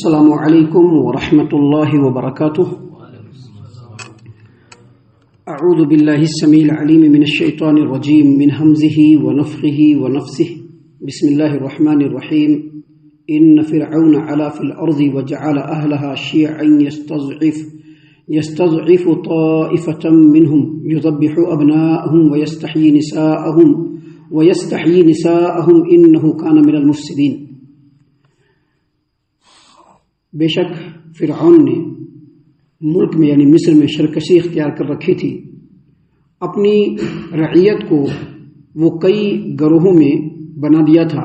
السلام علیکم ورحمۃ اللہ وبرکاتہ. اعوذ باللہ السمیع العلیم من الشیطان الرجیم من همزه ونفخه ونفثه. بسم اللہ الرحمن الرحیم. ان فرعون علا فی الارض وجعل اهلها شیعا يستضعف طائفة منهم يذبح ابناءهم ويستحيي نساءهم انه كان من المفسدين. بے شک فرعون نے ملک میں یعنی مصر میں سرکشی اختیار کر رکھی تھی. اپنی رعیت کو وہ کئی گروہوں میں بنا دیا تھا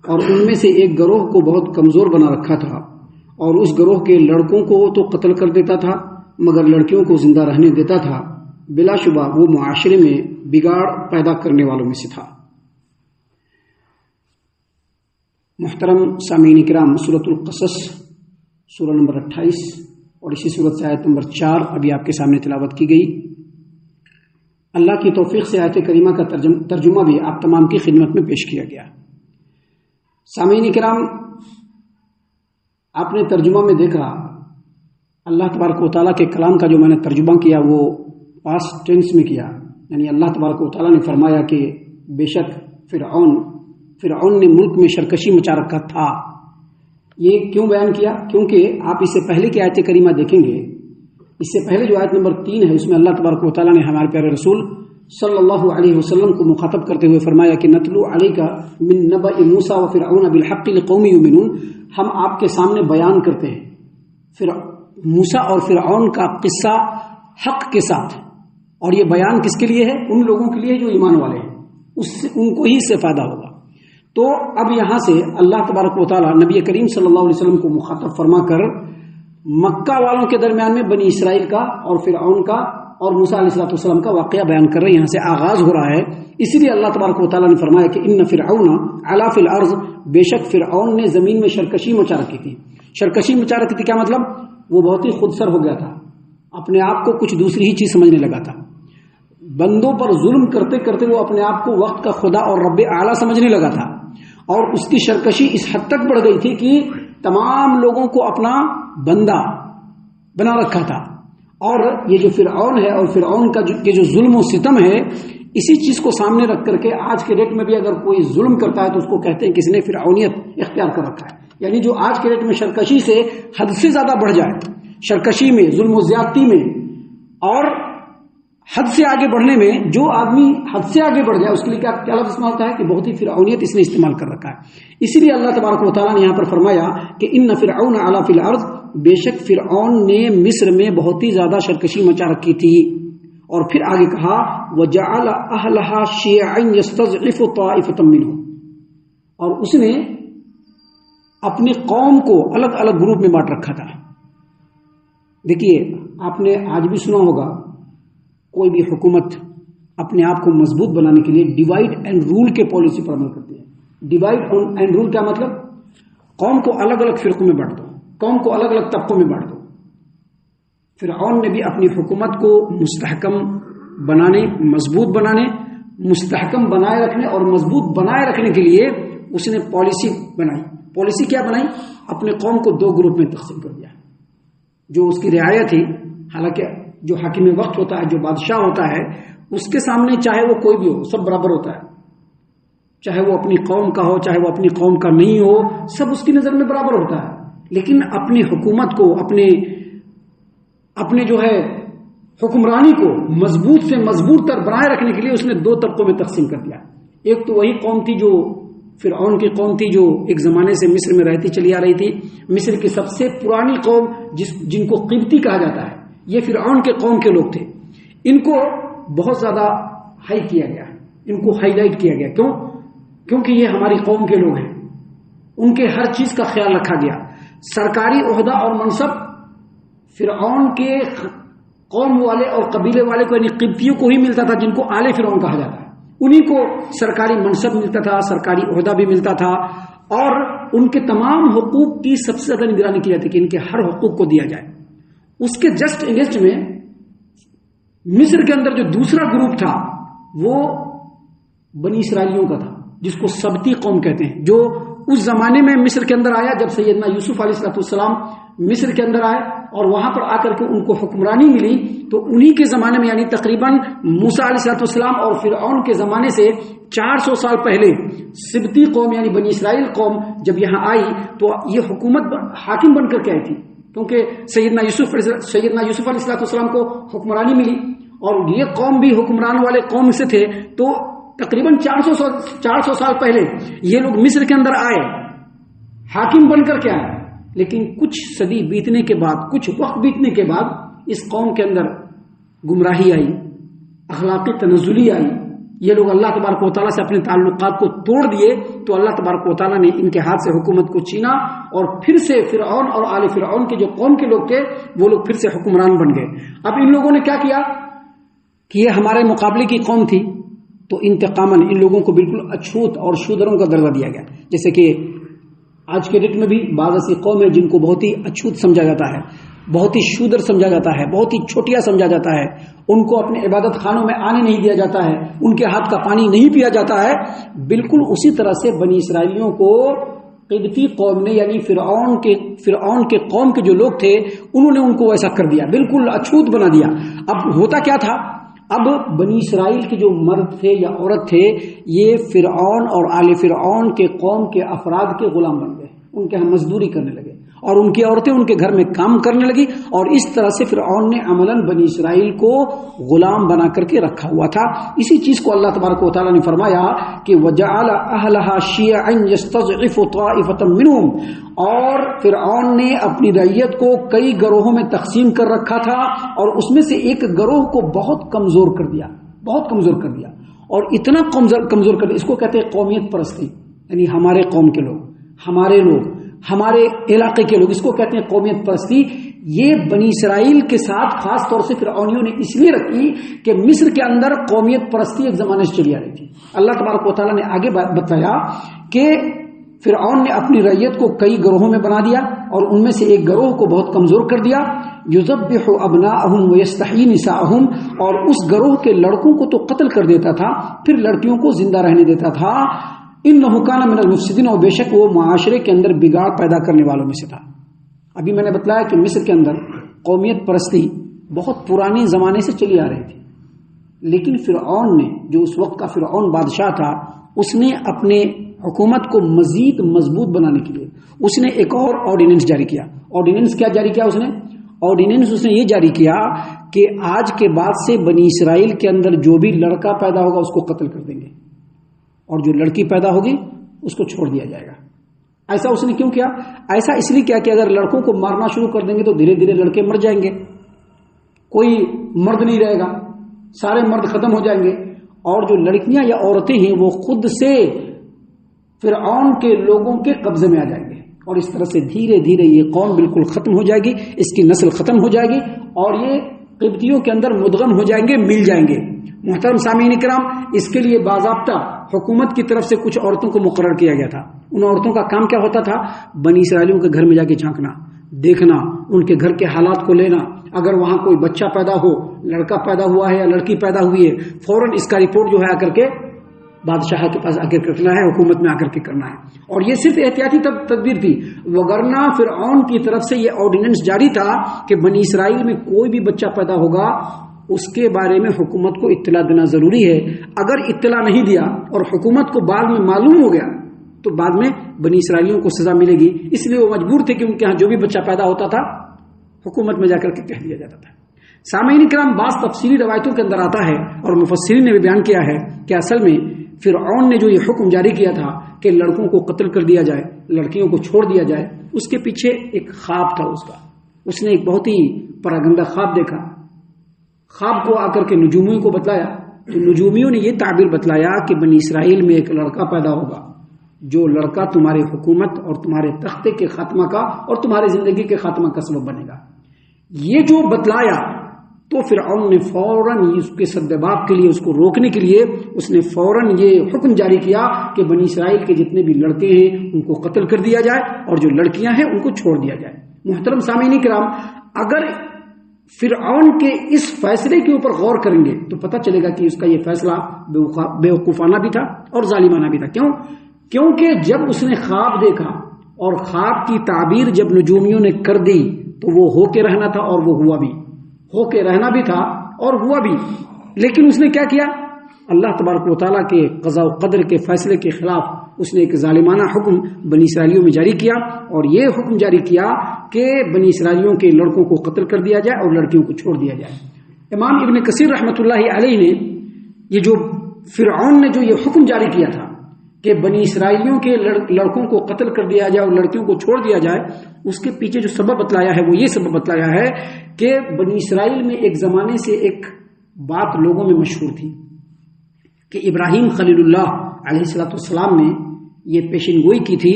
اور ان میں سے ایک گروہ کو بہت کمزور بنا رکھا تھا اور اس گروہ کے لڑکوں کو تو قتل کر دیتا تھا مگر لڑکیوں کو زندہ رہنے دیتا تھا. بلا شبہ وہ معاشرے میں بگاڑ پیدا کرنے والوں میں سے تھا. محترم سامعین کرام، سورۃ القصص سورہ نمبر 28 اور اسی سورت سے آیت نمبر 4 ابھی آپ کے سامنے تلاوت کی گئی. اللہ کی توفیق سے آیت کریمہ کا ترجمہ بھی آپ تمام کی خدمت میں پیش کیا گیا. سامعین کرام، آپ نے ترجمہ میں دیکھا اللہ تبارک و تعالیٰ کے کلام کا جو میں نے ترجمہ کیا وہ پاسٹ ٹینس میں کیا، یعنی اللہ تبارک و تعالیٰ نے فرمایا کہ بے شک فرعون نے ملک میں سرکشی مچا رکھا تھا. یہ کیوں بیان کیا؟ کیونکہ آپ اس سے پہلے کی آیت کریمہ دیکھیں گے. اس سے پہلے جو آیت نمبر 3 ہے اس میں اللہ تبارک و تعالیٰ نے ہمارے پیارے رسول صلی اللہ علیہ وسلم کو مخاطب کرتے ہوئے فرمایا کہ نتلو علیک من نبأ موسیٰ وفرعون بالحق لقوم یؤمنون. ہم آپ کے سامنے بیان کرتے ہیں موسیٰ اور فرعون کا قصہ حق کے ساتھ، اور یہ بیان کس کے لیے ہے؟ ان لوگوں کے لیے جو ایمان والے ہیں، ان کو ہی اس سے فائدہ ہوگا. تو اب یہاں سے اللہ تبارک و تعالیٰ نبی کریم صلی اللہ علیہ وسلم کو مخاطب فرما کر مکہ والوں کے درمیان میں بنی اسرائیل کا اور فرعون کا اور موسیٰ علیہ السلام کا واقعہ بیان کر رہے ہیں. یہاں سے آغاز ہو رہا ہے. اسی لیے اللہ تبارک و تعالیٰ نے فرمایا کہ ان فرعون علا فی الارض، بے شک فرعون نے زمین میں سرکشی مچا رکھی تھی. سرکشی مچا رکھی تھی کیا مطلب؟ وہ بہت ہی خود سر ہو گیا تھا، اپنے آپ کو کچھ دوسری ہی چیز سمجھنے لگا تھا. بندوں پر ظلم کرتے کرتے وہ اپنے آپ کو وقت کا خدا اور رب اعلیٰ سمجھنے لگا تھا، اور اس کی سرکشی اس حد تک بڑھ گئی تھی کہ تمام لوگوں کو اپنا بندہ بنا رکھا تھا. اور یہ جو فرعون ہے اور فرعون کا جو ظلم و ستم ہے، اسی چیز کو سامنے رکھ کر کے آج کے ڈیٹ میں بھی اگر کوئی ظلم کرتا ہے تو اس کو کہتے ہیں کسی نے فرعونیت اختیار کر رکھا ہے. یعنی جو آج کے ڈیٹ میں سرکشی سے حد سے زیادہ بڑھ جائے، سرکشی میں، ظلم و زیادتی میں اور حد سے آگے بڑھنے میں، جو آدمی حد سے آگے بڑھ جائے اس کے لیے کیا لفظ استعمال ہوتا ہے کہ بہت ہی فرعونیت اس نے استعمال کر رکھا ہے. اسی لیے اللہ تبارک و تعالیٰ نے یہاں پر فرمایا کہ ان فرعون علا فی الارض، بے شک فرعون نے مصر میں بہت ہی زیادہ سرکشی مچا رکھی تھی. اور پھر آگے کہا وجعل اہلها شیعا یستضعف طائفة منهم، اور اس نے اپنی قوم کو الگ الگ گروپ میں بانٹ رکھا تھا. دیکھیے، آپ نے آج بھی سنا ہوگا کوئی بھی حکومت اپنے آپ کو مضبوط بنانے کے لیے ڈیوائڈ اینڈ رول کے پالیسی پر عمل کرتی ہے. ڈیوائڈ اینڈ رول کیا مطلب؟ قوم کو الگ الگ فرقوں میں بانٹ دو، قوم کو الگ الگ طبقوں میں بانٹ دو. فرعون نے بھی اپنی حکومت کو مستحکم بنانے، مضبوط بنانے، مستحکم بنائے رکھنے اور مضبوط بنائے رکھنے کے لیے اس نے پالیسی بنائی. پالیسی کیا بنائی؟ اپنے قوم کو 2 گروپ میں تقسیم کر دیا. جو اس کی رعایا تھی، حالانکہ جو حاکم وقت ہوتا ہے، جو بادشاہ ہوتا ہے، اس کے سامنے چاہے وہ کوئی بھی ہو سب برابر ہوتا ہے. چاہے وہ اپنی قوم کا ہو، چاہے وہ اپنی قوم کا نہیں ہو، سب اس کی نظر میں برابر ہوتا ہے. لیکن اپنی حکومت کو، اپنے جو ہے حکمرانی کو مضبوط سے مضبوط تر بنائے رکھنے کے لیے اس نے 2 طبقوں میں تقسیم کر دیا. ایک تو وہی قوم تھی جو فرعون کی قوم تھی، جو ایک زمانے سے مصر میں رہتی چلی آ رہی تھی. مصر کی سب سے پرانی قوم جن کو قبطی کہا جاتا ہے، یہ فرعون کے قوم کے لوگ تھے. ان کو بہت زیادہ ہائی کیا گیا، ان کو ہائی لائٹ کیا گیا. کیوں؟ کیونکہ یہ ہماری قوم کے لوگ ہیں. ان کے ہر چیز کا خیال رکھا گیا. سرکاری عہدہ اور منصب فرعون کے قوم والے اور قبیلے والے کو، یعنی قبطیوں کو ہی ملتا تھا، جن کو آل فرعون کہا جاتا ہے. انہی کو سرکاری منصب ملتا تھا، سرکاری عہدہ بھی ملتا تھا، اور ان کے تمام حقوق کی سب سے زیادہ نگرانی کی جاتی کہ ان کے ہر حقوق کو دیا جائے. اس کے جسٹ اگینسٹ میں مصر کے اندر جو دوسرا گروپ تھا وہ بنی اسرائیلیوں کا تھا، جس کو سبتی قوم کہتے ہیں، جو اس زمانے میں مصر کے اندر آیا جب سیدنا یوسف علیہ السلام مصر کے اندر آئے اور وہاں پر آ کر کے ان کو حکمرانی ملی، تو انہی کے زمانے میں یعنی تقریباً موسیٰ علیہ السلام اور فرعون کے زمانے سے 400 سال پہلے سبتی قوم یعنی بنی اسرائیل قوم جب یہاں آئی تو یہ حکومت حاکم بن کر کے آئی تھی، کیونکہ سیدنا یوسف علیہ السلام کو حکمرانی ملی اور یہ قوم بھی حکمران والے قوم سے تھے، تو تقریباً 400 سال پہلے یہ لوگ مصر کے اندر آئے، حاکم بن کر کے آئے، لیکن کچھ صدی بیتنے کے بعد، کچھ وقت بیتنے کے بعد اس قوم کے اندر گمراہی آئی، اخلاقی تنزلی آئی، یہ لوگ اللہ تبارک و تعالیٰ سے اپنے تعلقات کو توڑ دیے، تو اللہ تبارک و تعالیٰ نے ان کے ہاتھ سے حکومت کو چھینا اور پھر سے فرعون اور آل فرعون کے جو قوم کے لوگ تھے وہ لوگ پھر سے حکمران بن گئے۔ اب ان لوگوں نے کیا کیا کہ یہ ہمارے مقابلے کی قوم تھی، تو انتقاماً ان لوگوں کو بالکل اچھوت اور شودروں کا درجہ دیا گیا، جیسے کہ آج کے ڈیٹ میں بھی بعض ایسی قوم ہے جن کو بہت ہی اچھوت سمجھا جاتا ہے، بہت ہی شودر سمجھا جاتا ہے، بہت ہی چھوٹیا سمجھا جاتا ہے، ان کو اپنے عبادت خانوں میں آنے نہیں دیا جاتا ہے، ان کے ہاتھ کا پانی نہیں پیا جاتا ہے۔ بالکل اسی طرح سے بنی اسرائیلیوں کو قبطی قوم نے یعنی فرعون کے قوم کے جو لوگ تھے انہوں نے ان کو ایسا کر دیا، بالکل اچھوت بنا دیا۔ اب ہوتا کیا تھا، اب بنی اسرائیل کے جو مرد تھے یا عورت تھے یہ فرعون اور آل فرعون کے قوم کے افراد کے غلام بن گئے، ان کے ہم مزدوری کرنے لگے اور ان کی عورتیں ان کے گھر میں کام کرنے لگی، اور اس طرح سے فرعون نے عملاً بنی اسرائیل کو غلام بنا کر کے رکھا ہوا تھا۔ اسی چیز کو اللہ تبارک و تعالیٰ نے فرمایا کہ وَجَعَلَ أَهْلَهَا شِيَعًا يَسْتَضْعِفُ طَائِفَةً مِّنْهُمْ، اور فرعون نے اپنی رعیت کو کئی گروہوں میں تقسیم کر رکھا تھا اور اس میں سے ایک گروہ کو بہت کمزور کر دیا، بہت کمزور کر دیا، اور اتنا کمزور کر دیا، اس کو کہتے ہیں قومیت پرستی، یعنی ہمارے قوم کے لوگ، ہمارے لوگ، ہمارے علاقے کے لوگ، اس کو کہتے ہیں قومیت پرستی۔ یہ بنی اسرائیل کے ساتھ خاص طور سے فرعونیوں نے اس لیے رکھی کہ مصر کے اندر قومیت پرستی ایک زمانے سے چلی آ رہی تھی۔ اللہ تبارک و تعالیٰ نے آگے بتایا کہ فرعون نے اپنی رعیت کو کئی گروہوں میں بنا دیا اور ان میں سے ایک گروہ کو بہت کمزور کر دیا، یذبح ابناءہم ویستحیی نساءہم، اور اس گروہ کے لڑکوں کو تو قتل کر دیتا تھا پھر لڑکیوں کو زندہ رہنے دیتا تھا۔ انہ کان من المفسدین، اور بے شک وہ معاشرے کے اندر بگاڑ پیدا کرنے والوں میں سے تھا۔ ابھی میں نے بتلایا کہ مصر کے اندر قومیت پرستی بہت پرانے زمانے سے چلی آ رہی تھی، لیکن فرعون نے، جو اس وقت کا فرعون بادشاہ تھا، اس نے اپنے حکومت کو مزید مضبوط بنانے کے لیے اس نے ایک اور آرڈیننس جاری کیا۔ آرڈیننس کیا جاری کیا اس نے یہ جاری کیا کہ آج کے بعد سے بنی اسرائیل کے اندر جو بھی لڑکا پیدا ہوگا اس کو قتل کر دیں گے اور جو لڑکی پیدا ہوگی اس کو چھوڑ دیا جائے گا۔ ایسا اس نے کیوں کیا؟ ایسا اس لیے کیا کہ اگر لڑکوں کو مارنا شروع کر دیں گے تو دھیرے دھیرے لڑکے مر جائیں گے، کوئی مرد نہیں رہے گا، سارے مرد ختم ہو جائیں گے، اور جو لڑکیاں یا عورتیں ہیں وہ خود سے فرعون کے لوگوں کے قبضے میں آ جائیں گے، اور اس طرح سے دھیرے دھیرے یہ قوم بالکل ختم ہو جائے گی، اس کی نسل ختم ہو جائے گی اور یہ قبطیوں کے اندر مدغم ہو جائیں گے، مل جائیں گے۔ محترم سامعین کرام، اس کے لیے باضابطہ حکومت کی طرف سے کچھ عورتوں کو مقرر کیا گیا تھا۔ ان عورتوں کا کام کیا ہوتا تھا؟ بنی اسرائیلیوں کے گھر میں جا کے جھانکنا، دیکھنا، ان کے گھر کے حالات کو لینا، اگر وہاں کوئی بچہ پیدا ہو، لڑکا پیدا ہوا ہے یا لڑکی پیدا ہوئی ہے، فوراً اس کا رپورٹ جو ہے آ کر کے بادشاہ کے پاس آ کر کرنا ہے، حکومت میں آ کر کے کرنا ہے۔ اور یہ صرف احتیاطی تدبیر تھی، وگرنہ فرعون کی طرف سے یہ آرڈیننس جاری تھا کہ بنی اسرائیل میں کوئی بھی بچہ پیدا ہوگا اس کے بارے میں حکومت کو اطلاع دینا ضروری ہے۔ اگر اطلاع نہیں دیا اور حکومت کو بعد میں معلوم ہو گیا تو بعد میں بنی اسرائیلیوں کو سزا ملے گی، اس لیے وہ مجبور تھے کہ ان کے ہاں جو بھی بچہ پیدا ہوتا تھا حکومت میں جا کر کے کہہ دیا جاتا تھا۔ سامعین کرام، بعض تفصیلی روایتوں کے اندر آتا ہے اور مفسرین نے بھی بیان کیا ہے کہ اصل میں فرعون نے جو یہ حکم جاری کیا تھا کہ لڑکوں کو قتل کر دیا جائے، لڑکیوں کو چھوڑ دیا جائے، اس کے پیچھے ایک خواب تھا اس نے ایک بہت ہی پراگندہ خواب دیکھا۔ خواب کو آ کر کے نجومیوں کو بتلایا تو نجومیوں نے یہ تعبیر بتلایا کہ بنی اسرائیل میں ایک لڑکا پیدا ہوگا، جو لڑکا تمہاری حکومت اور تمہارے تختے کے خاتمہ کا اور تمہاری زندگی کے خاتمہ کا سبب بنے گا۔ یہ جو بتلایا تو فرعون نے فوراً اس کے سدباب کے لیے، اس کو روکنے کے لیے اس نے فوراً یہ حکم جاری کیا کہ بنی اسرائیل کے جتنے بھی لڑکے ہیں ان کو قتل کر دیا جائے اور جو لڑکیاں ہیں ان کو چھوڑ دیا جائے۔ محترم سامعین کرام، اگر فرعون کے اس فیصلے کے اوپر غور کریں گے تو پتہ چلے گا کہ اس کا یہ فیصلہ بے وقوفانہ بھی تھا اور ظالمانہ بھی تھا۔ کیوں؟ کیونکہ جب اس نے خواب دیکھا اور خواب کی تعبیر جب نجومیوں نے کر دی تو وہ ہو کے رہنا تھا اور وہ ہوا بھی، ہو کے رہنا بھی تھا اور ہوا بھی، لیکن اس نے کیا کیا؟ اللہ تبارک و تعالیٰ کے قضاء و قدر کے فیصلے کے خلاف اس نے ایک ظالمانہ حکم بنی اسرائیلیوں میں جاری کیا، اور یہ حکم جاری کیا کہ بنی اسرائیلیوں کے لڑکوں کو قتل کر دیا جائے اور لڑکیوں کو چھوڑ دیا جائے۔ امام ابن کثیر رحمۃ اللہ علیہ نے یہ جو فرعون نے جو یہ حکم جاری کیا تھا کہ بنی اسرائیلیوں کے لڑکوں کو قتل کر دیا جائے اور لڑکیوں کو چھوڑ دیا جائے، اس کے پیچھے جو سبب بتلایا ہے وہ یہ سبب بتلایا ہے کہ بنی اسرائیل میں ایک زمانے سے ایک بات لوگوں میں مشہور تھی کہ ابراہیم خلیل اللہ علیہ السلام نے یہ پیشن گوئی کی تھی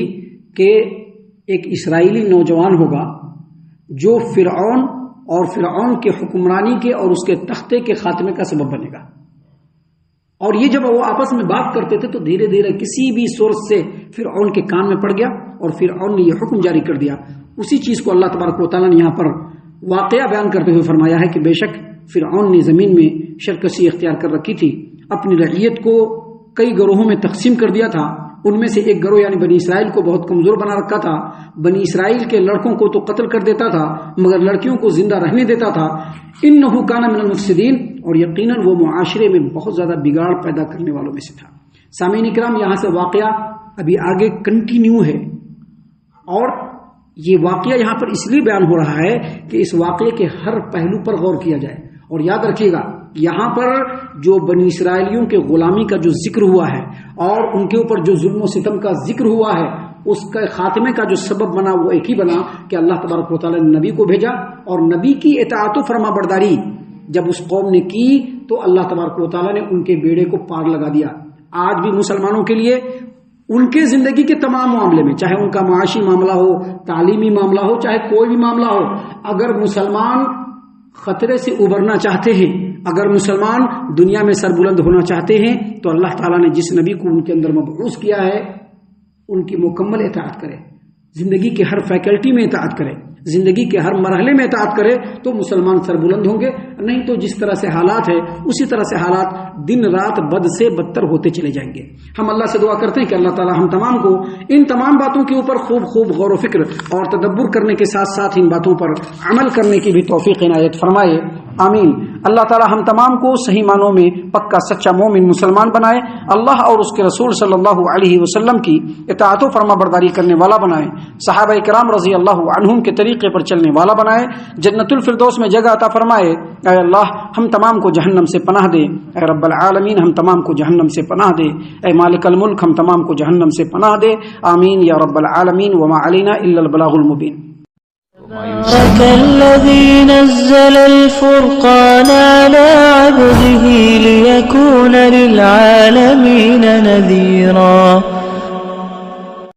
کہ ایک اسرائیلی نوجوان ہوگا جو فرعون اور فرعون کے حکمرانی کے اور اس کے تختے کے خاتمے کا سبب بنے گا۔ اور یہ جب وہ آپس میں بات کرتے تھے تو دھیرے دھیرے کسی بھی سورس سے فرعون کے کان میں پڑ گیا اور فرعون نے یہ حکم جاری کر دیا۔ اسی چیز کو اللہ تبارک و تعالیٰ نے یہاں پر واقعہ بیان کرتے ہوئے فرمایا ہے کہ بے شک فرعون نے زمین میں شرکسی اختیار کر رکھی تھی، اپنی رعیت کو کئی گروہوں میں تقسیم کر دیا تھا، ان میں سے ایک گروہ یعنی بنی اسرائیل کو بہت کمزور بنا رکھا تھا، بنی اسرائیل کے لڑکوں کو تو قتل کر دیتا تھا مگر لڑکیوں کو زندہ رہنے دیتا تھا۔ انہ کان من المفسدین، اور یقیناً وہ معاشرے میں بہت زیادہ بگاڑ پیدا کرنے والوں میں سے تھا۔ سامعین اکرام، یہاں سے واقعہ ابھی آگے کنٹینیو ہے، اور یہ واقعہ یہاں پر اس لیے بیان ہو رہا ہے کہ اس واقعے کے ہر پہلو پر غور کیا جائے، اور یاد رکھیے گا یہاں پر جو بنی اسرائیلیوں کے غلامی کا جو ذکر ہوا ہے اور ان کے اوپر جو ظلم و ستم کا ذکر ہوا ہے، اس کا خاتمے کا جو سبب بنا وہ ایک ہی بنا کہ اللہ تبارک و تعالیٰ نے نبی کو بھیجا، اور نبی کی اطاعت و فرما برداری جب اس قوم نے کی تو اللہ تبارک و تعالیٰ نے ان کے بیڑے کو پار لگا دیا۔ آج بھی مسلمانوں کے لیے ان کے زندگی کے تمام معاملے میں، چاہے ان کا معاشی معاملہ ہو، تعلیمی معاملہ ہو، چاہے کوئی بھی معاملہ ہو، اگر مسلمان خطرے سے ابھرنا چاہتے ہیں، اگر مسلمان دنیا میں سربلند ہونا چاہتے ہیں تو اللہ تعالیٰ نے جس نبی کو ان کے اندر مبعوث کیا ہے ان کی مکمل اطاعت کرے، زندگی کے ہر فیکلٹی میں اطاعت کرے، زندگی کے ہر مرحلے میں اطاعت کرے تو مسلمان سربلند ہوں گے، نہیں تو جس طرح سے حالات ہے اسی طرح سے حالات دن رات بد سے بدتر ہوتے چلے جائیں گے۔ ہم اللہ سے دعا کرتے ہیں کہ اللہ تعالی ہم تمام کو ان تمام باتوں کے اوپر خوب غور و فکر اور تدبر کرنے کے ساتھ ساتھ ان باتوں پر عمل کرنے کی بھی توفیق عنایت فرمائے، آمین۔ اللہ تعالی ہم تمام کو صحیح معنوں میں پکا سچا مومن مسلمان بنائے، اللہ اور اس کے رسول صلی اللہ علیہ وسلم کی اطاعت و فرما برداری کرنے والا بنائے، صحابہ کرام رضی اللہ عنہم کے طریقے پر چلنے والا بنائے، جنت الفردوس میں جگہ عطا فرمائے۔ اے اللہ ہم تمام کو جہنم سے پناہ دے، اے رب العالمین ہم تمام کو جہنم سے پناہ دے، اے مالک الملک ہم تمام کو جہنم سے پناہ دے، آمین یا رب العالمین۔ وما علینا الا البلاغ المبین۔ تبارك الذي نزل الفرقان على عبده ليكون للعالمين نذيرا